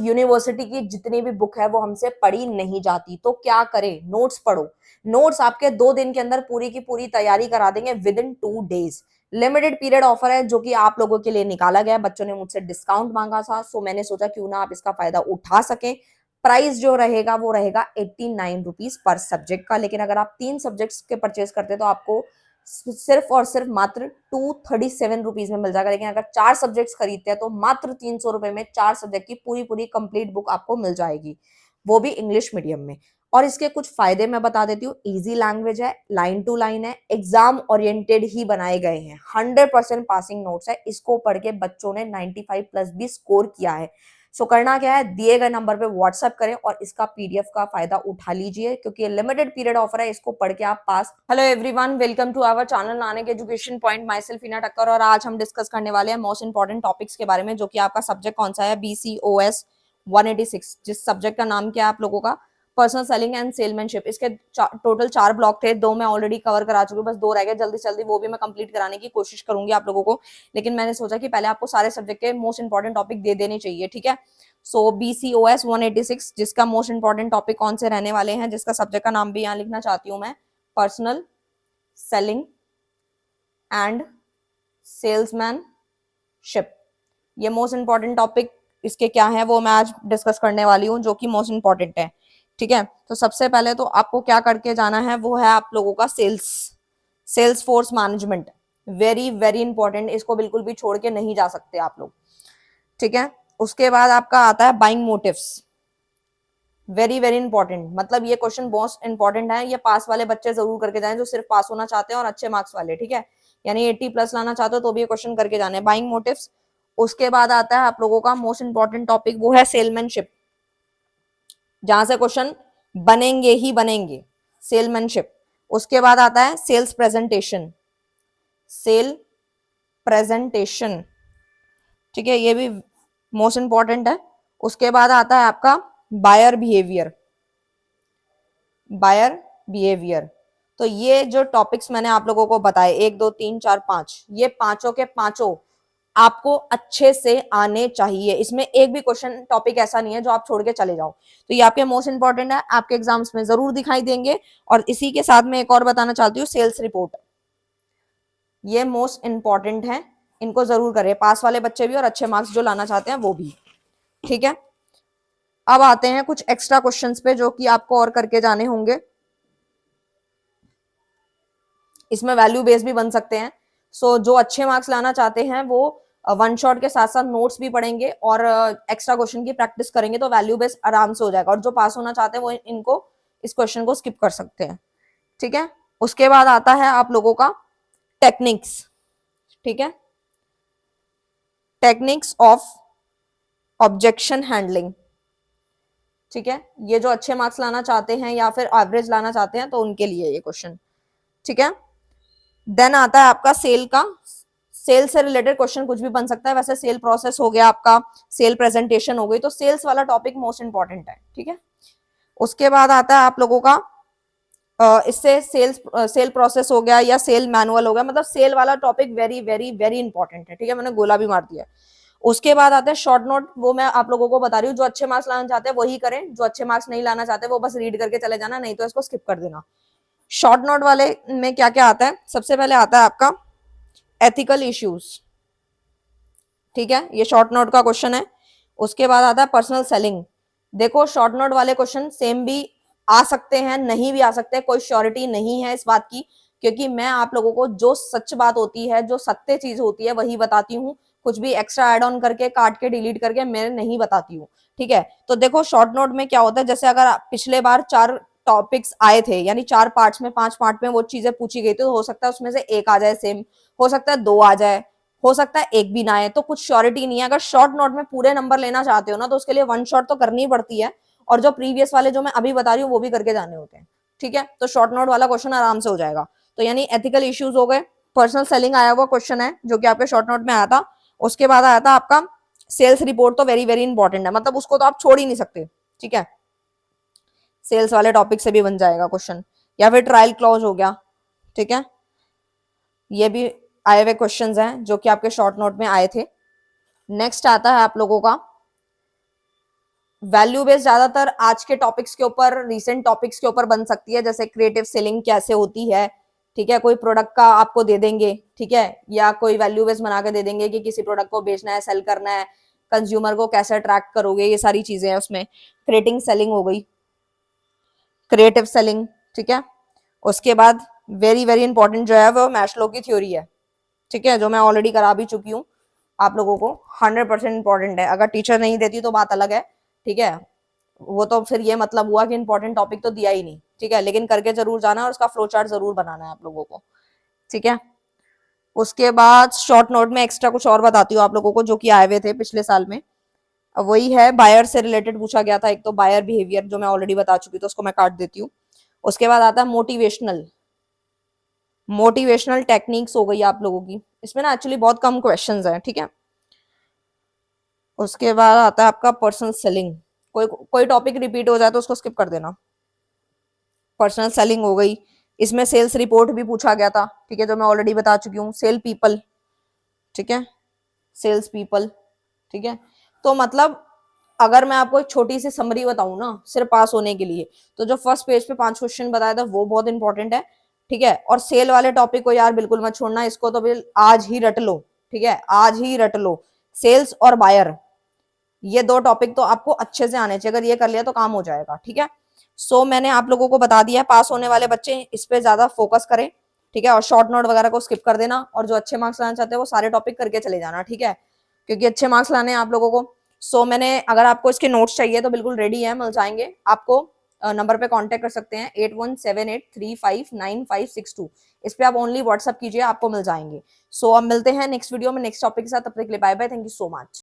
University की जितनी भी बुक है वो हमसे पढ़ी नहीं जाती, तो क्या करें? नोट्स पढ़ो। नोट्स आपके 2 दिन के अंदर पूरी की पूरी तैयारी करा देंगे with in 2 days. Limited period offer है जो कि आप लोगों के लिए निकाला गया है। बच्चों ने मुझसे डिस्काउंट मांगा था, सो मैंने सोचा क्यों ना आप इसका फायदा उठा सकें। प्राइस जो रहेगा वो रहेगा 89 रुपीज पर सब्जेक्ट का, लेकिन अगर आप 3 सब्जेक्ट्स के परचेज करते तो आपको सिर्फ और सिर्फ मात्र 237 रुपीज में मिल जाएगा। लेकिन अगर 4 सब्जेक्ट्स खरीदते हैं तो मात्र 300 रुपए में 4 सब्जेक्ट की पूरी पूरी कंप्लीट बुक आपको मिल जाएगी, वो भी इंग्लिश मीडियम में। और इसके कुछ फायदे मैं बता देती हूँ। इजी लैंग्वेज है, लाइन टू लाइन है, एग्जाम ओरिएंटेड ही बनाए गए हैं, 100% पासिंग नोट्स है। इसको पढ़ के बच्चों ने 95+ भी स्कोर किया है। सो करना क्या है, दिए गए नंबर पे व्हाट्सएप करें और इसका पीडीएफ का फायदा उठा लीजिए, क्योंकि लिमिटेड पीरियड ऑफर है, इसको पढ़ के आप पास। Hello everyone, welcome to our channel Nanak education point. Myself Heena Thakkar, और आज हम डिस्कस करने वाले हैं मोस्ट इंपॉर्टेंट टॉपिक्स के बारे में, जो कि आपका सब्जेक्ट कौन सा है, बीसीओएस 186, जिस सब्जेक्ट का नाम क्या है आप लोगों का, पर्सनल सेलिंग एंड सेलमैनशिप। इसके टोटल 4 ब्लॉक थे, 2 मैं ऑलरेडी कवर करा चुकी हूँ, बस 2 रह गए। जल्दी जल्दी वो भी मैं कंप्लीट कराने की कोशिश करूंगी आप लोगों को, लेकिन मैंने सोचा कि पहले आपको सारे सब्जेक्ट के मोस्ट इंपॉर्टेंट टॉपिक दे देने चाहिए, ठीक है। सो बीसीओएस 186, जिसका मोस्ट इंपॉर्टेंट टॉपिक कौन से रहने वाले हैं, जिसका सब्जेक्ट का नाम भी यहाँ लिखना चाहती हूँ मैं, पर्सनल सेलिंग एंड सेल्समैनशिप। ये मोस्ट इंपॉर्टेंट टॉपिक इसके क्या है वो मैं आज डिस्कस करने वाली हूँ, जो कि मोस्ट इंपॉर्टेंट है, ठीक है। तो सबसे पहले तो आपको क्या करके जाना है वो है आप लोगों का sales force management. Very very important, इसको बिल्कुल भी छोड़ के नहीं जा सकते आप लोग, ठीक है। उसके बाद आपका आता है buying motives. Very very important, मतलब ये क्वेश्चन बहुत इंपॉर्टेंट है। ये पास वाले बच्चे जरूर करके जाएं जो सिर्फ पास होना चाहते हैं और अच्छे मार्क्स वाले, ठीक है, यानी 80+ लाना चाहते हो तो भी ये क्वेश्चन करके जाने, बाइंग मोटिव्स। उसके बाद आता है आप लोगों का मोस्ट इंपॉर्टेंट टॉपिक, वो है सेलमैनशिप, जहां से क्वेश्चन बनेंगे ही बनेंगे, सेलमैनशिप। उसके बाद आता है सेल्स प्रेजेंटेशन, सेल प्रेजेंटेशन, ठीक है, ये भी मोस्ट इंपॉर्टेंट है। उसके बाद आता है आपका बायर बिहेवियर, बायर बिहेवियर। तो ये जो टॉपिक्स मैंने आप लोगों को बताए, 1 2 3 4 5, ये पांचों के पांचों आपको अच्छे से आने चाहिए। इसमें एक भी क्वेश्चन टॉपिक ऐसा नहीं है जो आप छोड़ के चले जाओ। तो ये आपके मोस्ट इंपॉर्टेंट है, आपके एग्जाम्स में जरूर दिखाई देंगे। और इसी के साथ में एक और बताना चाहती हूँ, सेल्स रिपोर्ट, ये मोस्ट इंपॉर्टेंट है, इनको जरूर करें, पास वाले बच्चे भी और अच्छे मार्क्स जो लाना चाहते हैं वो भी, ठीक है। अब आते हैं कुछ एक्स्ट्रा क्वेश्चंस पे जो कि आपको और करके जाने होंगे। इसमें वैल्यू बेस भी बन सकते हैं। सो जो अच्छे मार्क्स लाना चाहते हैं वो वन शॉट के साथ साथ नोट्स भी पढ़ेंगे और एक्स्ट्रा क्वेश्चन की प्रैक्टिस करेंगे, तो वैल्यू बेस आराम से हो जाएगा। और जो पास होना चाहते हैं वो इनको इस क्वेश्चन को स्किप कर सकते हैं, ठीक है। उसके बाद आता है आप लोगों का टेक्निक्स, ठीक है, टेक्निक्स ऑफ ऑब्जेक्शन हैंडलिंग, ठीक है। ये जो अच्छे मार्क्स लाना चाहते हैं या फिर एवरेज लाना चाहते हैं तो उनके लिए ये क्वेश्चन, ठीक है। देन आता है आपका सेल का, सेल से रिलेटेड क्वेश्चन कुछ भी बन सकता है। वैसे सेल प्रोसेस हो गया आपका, सेल प्रेजेंटेशन हो गई, तो सेल्स वाला टॉपिक मोस्ट इंपॉर्टेंट है, ठीक है। उसके बाद आता है आप लोगों का इससे सेल प्रोसेस हो गया या सेल मैनुअल हो गया, मतलब सेल वाला topic very very very important है, ठीक है, मैंने गोला भी मार दिया। उसके बाद आते हैं शॉर्ट नोट, वो मैं आप लोगों को बता रही हूँ, जो अच्छे मार्क्स लाना चाहते हैं वही करें, जो अच्छे मार्क्स नहीं लाना चाहते वो बस रीड करके चले जाना, नहीं तो इसको स्किप कर देना। शॉर्ट नोट वाले में क्या क्या आता है, सबसे पहले आता है आपका एथिकल इश्यूज, ठीक है, ये शॉर्ट नोट का क्वेश्चन है। उसके बाद आता है पर्सनल सेलिंग। देखो शॉर्ट नोट वाले क्वेश्चन सेम भी आ सकते हैं, नहीं भी आ सकते, कोई श्योरिटी नहीं है इस बात की, क्योंकि मैं आप लोगों को जो सच बात होती है, जो सत्य चीज होती है वही बताती हूँ, कुछ भी एक्स्ट्रा एड ऑन करके काट के डिलीट करके मैं नहीं बताती हूँ, ठीक है। तो देखो शॉर्ट नोट में क्या होता है, जैसे अगर पिछले बार 4 टॉपिक्स आए थे, यानी 4 पार्ट्स में 5 पार्ट में वो चीजें पूछी गई थी, तो हो सकता है उसमें से एक आ जाए सेम, हो सकता है 2 आ जाए, हो सकता है एक भी ना आए, तो कुछ श्योरिटी नहीं है। अगर शॉर्ट नोट में पूरे नंबर लेना चाहते हो ना, तो उसके लिए वन शॉट तो करनी पड़ती है, और जो प्रीवियस वाले जो मैं अभी बता रही हूँ वो भी करके जाने होते हैं, ठीक है। तो शॉर्ट नोट वाला क्वेश्चन आराम से हो जाएगा। तो यानी एथिकल इश्यूज हो गए, पर्सनल सेलिंग आया हुआ क्वेश्चन है जो कि आपके शॉर्ट नोट में आया था। उसके बाद आया था आपका सेल्स रिपोर्ट, तो वेरी वेरी इंपॉर्टेंट है, मतलब उसको तो आप छोड़ ही नहीं सकते, ठीक है, सेल्स वाले टॉपिक से भी बन जाएगा क्वेश्चन। या फिर ट्रायल क्लॉज हो गया, ठीक है, ये भी आए हुए क्वेश्चंस हैं जो कि आपके शॉर्ट नोट में आए थे। नेक्स्ट आता है आप लोगों का वैल्यू बेस्ड ज्यादातर आज के टॉपिक्स के ऊपर, रिसेंट टॉपिक्स के ऊपर बन सकती है, जैसे क्रिएटिव सेलिंग कैसे होती है, ठीक है, कोई प्रोडक्ट का आपको दे देंगे, ठीक है, या कोई वैल्यू बेस्ड बना के दे देंगे कि किसी प्रोडक्ट को बेचना है, सेल करना है, कंज्यूमर को कैसे अट्रैक्ट करोगे, ये सारी चीजें हैं उसमें। क्रिएटिंग सेलिंग हो गई, क्रिएटिव सेलिंग, ठीक है। उसके बाद वेरी वेरी इंपॉर्टेंट जो है वो मैस्लो की थ्योरी है, ठीक है, जो मैं ऑलरेडी करा भी चुकी हूँ आप लोगों को, 100% इंपॉर्टेंट है। अगर टीचर नहीं देती तो बात अलग है, ठीक है, वो तो फिर ये मतलब हुआ कि इंपॉर्टेंट टॉपिक तो दिया ही नहीं, ठीक है, लेकिन करके जरूर जाना और उसका फ्लो चार्ट जरूर बनाना है आप लोगों को, ठीक है। उसके बाद शॉर्ट नोट में एक्स्ट्रा कुछ और बताती हूँ आप लोगों को, जो कि आए हुए थे पिछले साल में। अब वही है, बायर से रिलेटेड पूछा गया था, एक तो बायर बिहेवियर जो मैं ऑलरेडी बता चुकी, तो उसको मैं काट देती हूँ। उसके बाद आता है मोटिवेशनल, मोटिवेशनल टेक्निक्स हो गई आप लोगों की, इसमें ना एक्चुअली बहुत कम क्वेश्चंस हैं, ठीक है। उसके बाद आता है आपका पर्सनल सेलिंग, कोई कोई टॉपिक रिपीट हो जाए तो उसको स्किप कर देना। पर्सनल सेलिंग हो गई, इसमें सेल्स रिपोर्ट भी पूछा गया था, ठीक है, जो मैं ऑलरेडी बता चुकी हूँ। सेल पीपल, ठीक है, सेल्स पीपल, ठीक है। तो मतलब अगर मैं आपको एक छोटी सी समरी बताऊं ना सिर्फ पास होने के लिए, तो जो फर्स्ट पेज पे 5 क्वेश्चन बताया था वो बहुत इंपॉर्टेंट है, ठीक है। और सेल वाले टॉपिक को यार बिल्कुल मत छोड़ना, इसको तो आज ही रट लो, ठीक है, आज ही रट लो। सेल्स और बायर, ये दो टॉपिक तो आपको अच्छे से आने चाहिए, अगर ये कर लिया तो काम हो जाएगा, ठीक है। सो मैंने आप लोगों को बता दिया, पास होने वाले बच्चे इस पे ज्यादा फोकस करें, ठीक है, और शॉर्ट नोट वगैरह को स्किप कर देना, और जो अच्छे मार्क्स लाना चाहते हैं वो सारे टॉपिक करके चले जाना, ठीक है, क्योंकि अच्छे मार्क्स लाने हैं आप लोगों को। सो मैंने, अगर आपको इसके नोट्स चाहिए तो बिल्कुल रेडी है, मिल जाएंगे आपको। नंबर पे कांटेक्ट कर सकते हैं 8178359562, इस पे आप ओनली व्हाट्सअप कीजिए, आपको मिल जाएंगे। सो अब मिलते हैं नेक्स्ट वीडियो में नेक्स्ट टॉपिक के साथ, तब तक के लिए bye bye, thank you so much.